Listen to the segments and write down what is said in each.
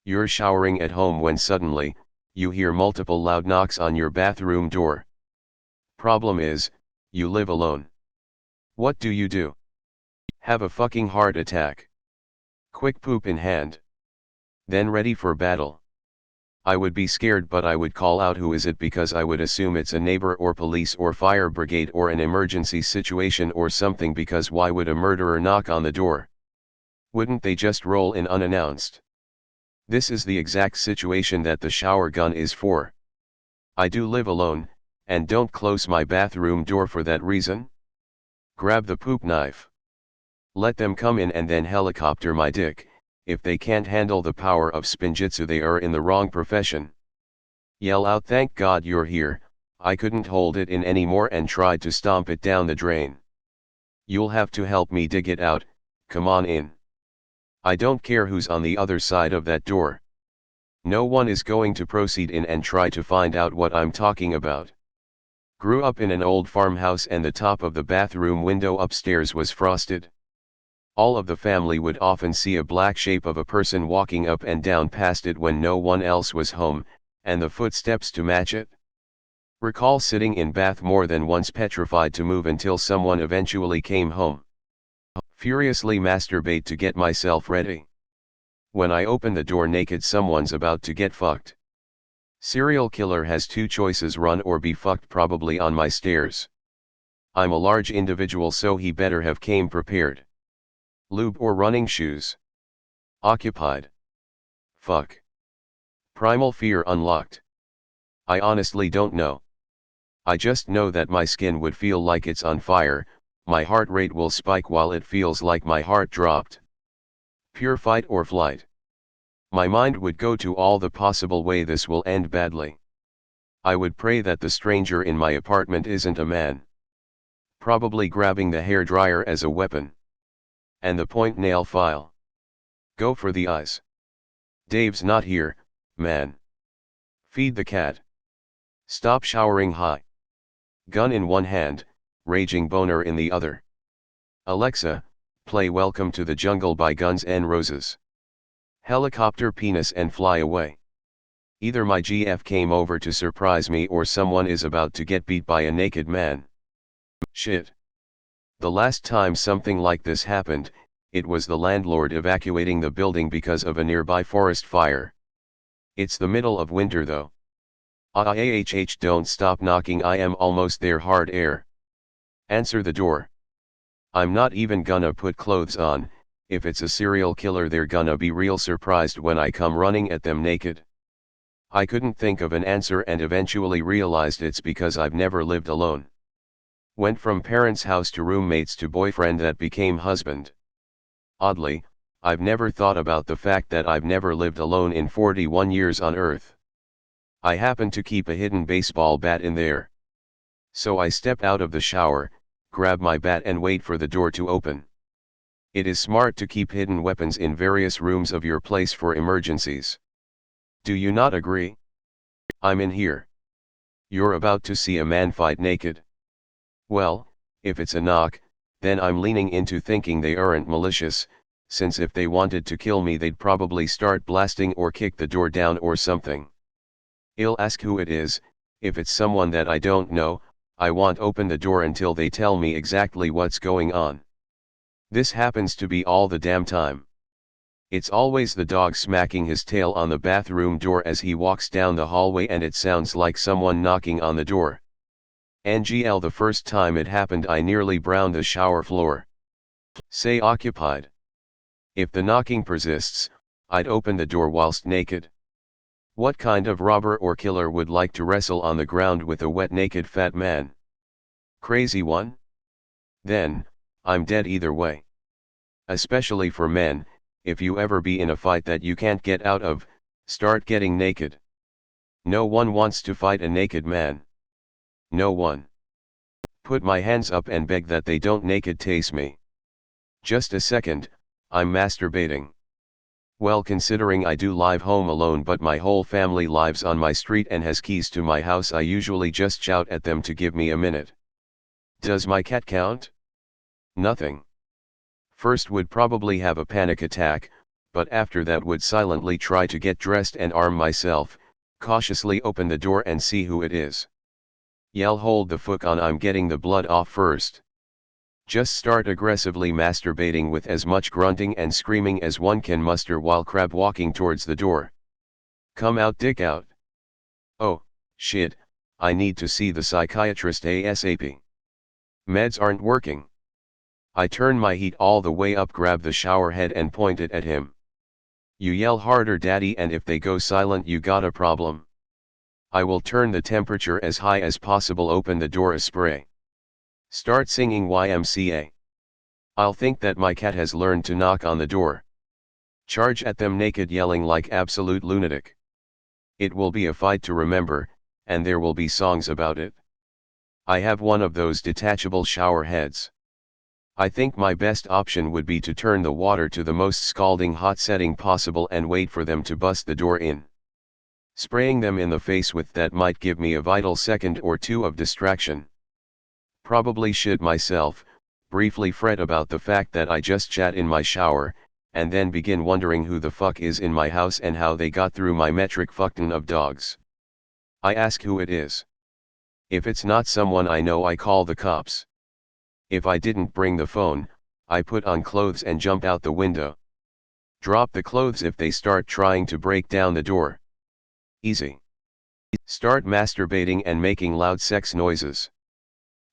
You're showering at home when suddenly, you hear multiple loud knocks on your bathroom door. Problem is, you live alone. What do? Have a fucking heart attack. Quick poop in hand. Then ready for battle. I would be scared, but I would call out who is it, because I would assume it's a neighbor or police or fire brigade or an emergency situation or something, because why would a murderer knock on the door? Wouldn't they just roll in unannounced? This is the exact situation that the shower gun is for. I do live alone, and don't close my bathroom door for that reason. Grab the poop knife. Let them come in and then helicopter my dick. If they can't handle the power of spinjitzu, they are in the wrong profession. Yell out, "Thank God you're here, I couldn't hold it in anymore," and tried to stomp it down the drain. You'll have to help me dig it out, come on in. I don't care who's on the other side of that door. No one is going to proceed in and try to find out what I'm talking about. Grew up in an old farmhouse, and the top of the bathroom window upstairs was frosted. All of the family would often see a black shape of a person walking up and down past it when no one else was home, and the footsteps to match it. Recall sitting in bath more than once, petrified to move until someone eventually came home. Furiously masturbate to get myself ready. When I open the door naked, someone's about to get fucked. Serial killer has two choices: run or be fucked, probably on my stairs. I'm a large individual, so he better have came prepared. Lube or running shoes? Occupied. Fuck. Primal fear unlocked. I honestly don't know. I just know that my skin would feel like it's on fire, my heart rate will spike while it feels like my heart dropped. Pure fight or flight. My mind would go to all the possible way this will end badly. I would pray that the stranger in my apartment isn't a man. Probably grabbing the hairdryer as a weapon. And the point nail file. Go for the eyes. Dave's not here, man. Feed the cat. Stop showering high. Gun in one hand, raging boner in the other. Alexa, play Welcome to the Jungle by Guns N' Roses. Helicopter penis and fly away. Either my GF came over to surprise me, or someone is about to get beat by a naked man. Shit. The last time something like this happened, it was the landlord evacuating the building because of a nearby forest fire. It's the middle of winter though. Don't stop knocking, I am almost there. Hard air. Answer the door. I'm not even gonna put clothes on. If it's a serial killer, they're gonna be real surprised when I come running at them naked. I couldn't think of an answer and eventually realized it's because I've never lived alone. Went from parents' house to roommates to boyfriend that became husband. Oddly, I've never thought about the fact that I've never lived alone in 41 years on Earth. I happen to keep a hidden baseball bat in there. So I step out of the shower, grab my bat and wait for the door to open. It is smart to keep hidden weapons in various rooms of your place for emergencies. Do you not agree? I'm in here. You're about to see a man fight naked. Well, if it's a knock, then I'm leaning into thinking they aren't malicious, since if they wanted to kill me they'd probably start blasting or kick the door down or something. I'll ask who it is. If it's someone that I don't know, I won't open the door until they tell me exactly what's going on. This happens to be all the damn time. It's always the dog smacking his tail on the bathroom door as he walks down the hallway, and it sounds like someone knocking on the door. NGL, the first time it happened I nearly browned the shower floor. Say occupied. If the knocking persists, I'd open the door whilst naked. What kind of robber or killer would like to wrestle on the ground with a wet naked fat man? Crazy one? Then, I'm dead either way. Especially for men, if you ever be in a fight that you can't get out of, start getting naked. No one wants to fight a naked man. No one. Put my hands up and beg that they don't naked tase me. Just a second, I'm masturbating. Well, considering I do live home alone but my whole family lives on my street and has keys to my house, I usually just shout at them to give me a minute. Does my cat count? Nothing. First would probably have a panic attack, but after that would silently try to get dressed and arm myself, cautiously open the door and see who it is. Yell hold the fuck on, I'm getting the blood off first. Just start aggressively masturbating with as much grunting and screaming as one can muster while crab walking towards the door. Come out, dick out. Oh, shit, I need to see the psychiatrist ASAP. Meds aren't working. I turn my heat all the way up, grab the shower head and point it at him. You yell harder, daddy, and if they go silent you got a problem. I will turn the temperature as high as possible, open the door a spray. Start singing YMCA. I'll think that my cat has learned to knock on the door. Charge at them naked, yelling like absolute lunatic. It will be a fight to remember, and there will be songs about it. I have one of those detachable shower heads. I think my best option would be to turn the water to the most scalding hot setting possible and wait for them to bust the door in. Spraying them in the face with that might give me a vital second or two of distraction. Probably shit myself, briefly fret about the fact that I just chat in my shower, and then begin wondering who the fuck is in my house and how they got through my metric fuckton of dogs. I ask who it is. If it's not someone I know, I call the cops. If I didn't bring the phone, I put on clothes and jump out the window. Drop the clothes if they start trying to break down the door. Easy. Start masturbating and making loud sex noises.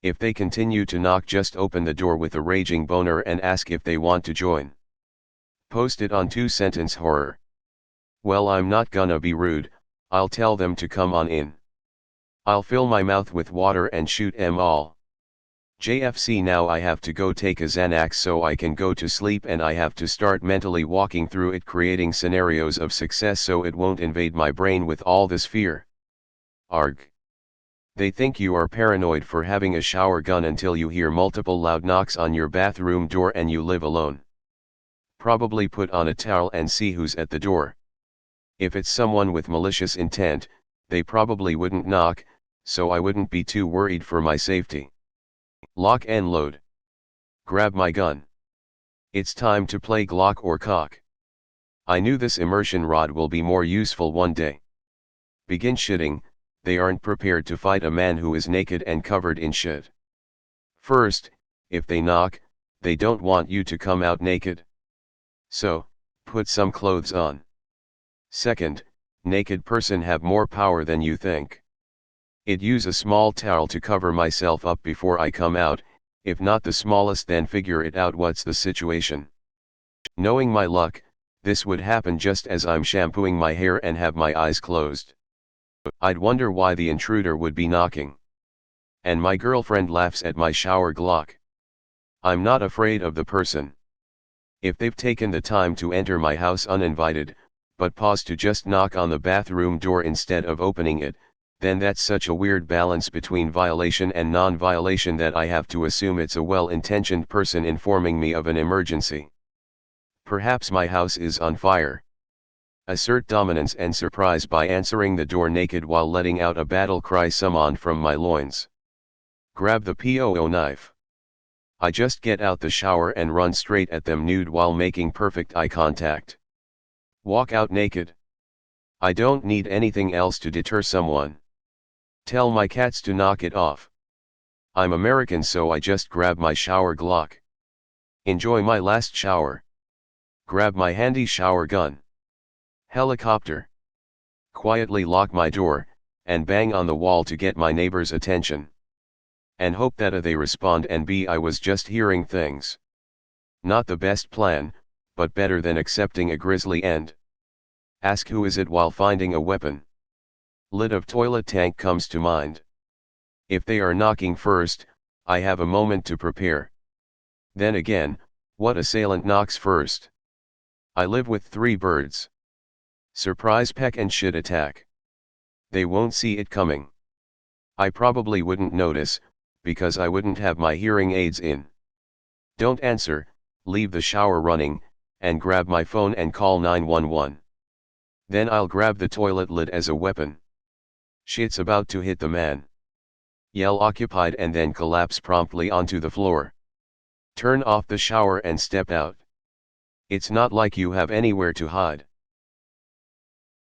If they continue to knock, just open the door with a raging boner and ask if they want to join. Post it on 2-sentence horror. Well, I'm not gonna be rude, I'll tell them to come on in. I'll fill my mouth with water and shoot 'em all. JFC, now I have to go take a Xanax so I can go to sleep, and I have to start mentally walking through it, creating scenarios of success so it won't invade my brain with all this fear. Arg. They think you are paranoid for having a shower gun until you hear multiple loud knocks on your bathroom door and you live alone. Probably put on a towel and see who's at the door. If it's someone with malicious intent, they probably wouldn't knock, so I wouldn't be too worried for my safety. Lock and load. Grab my gun. It's time to play Glock or cock. I knew this immersion rod will be more useful one day. Begin shitting. They aren't prepared to fight a man who is naked and covered in shit. First, if they knock, they don't want you to come out naked. So, put some clothes on. Second, naked person have more power than you think. I'd use a small towel to cover myself up before I come out, if not the smallest, then figure it out what's the situation. Knowing my luck, this would happen just as I'm shampooing my hair and have my eyes closed. I'd wonder why the intruder would be knocking. And my girlfriend laughs at my shower Glock. I'm not afraid of the person. If they've taken the time to enter my house uninvited, but pause to just knock on the bathroom door instead of opening it, then that's such a weird balance between violation and non-violation that I have to assume it's a well-intentioned person informing me of an emergency. Perhaps my house is on fire. Assert dominance and surprise by answering the door naked while letting out a battle cry summon from my loins. Grab the POO knife. I just get out the shower and run straight at them nude while making perfect eye contact. Walk out naked. I don't need anything else to deter someone. Tell my cats to knock it off. I'm American, so I just grab my shower Glock. Enjoy my last shower. Grab my handy shower gun. Helicopter. Quietly lock my door, and bang on the wall to get my neighbor's attention. And hope that A, they respond, and B, I was just hearing things. Not the best plan, but better than accepting a grisly end. Ask who is it while finding a weapon. Lid of toilet tank comes to mind. If they are knocking first, I have a moment to prepare. Then again, what assailant knocks first? I live with 3 birds. Surprise, peck and shit attack. They won't see it coming. I probably wouldn't notice, because I wouldn't have my hearing aids in. Don't answer, leave the shower running, and grab my phone and call 911. Then I'll grab the toilet lid as a weapon. Shit's about to hit the man. Yell occupied and then collapse promptly onto the floor. Turn off the shower and step out. It's not like you have anywhere to hide.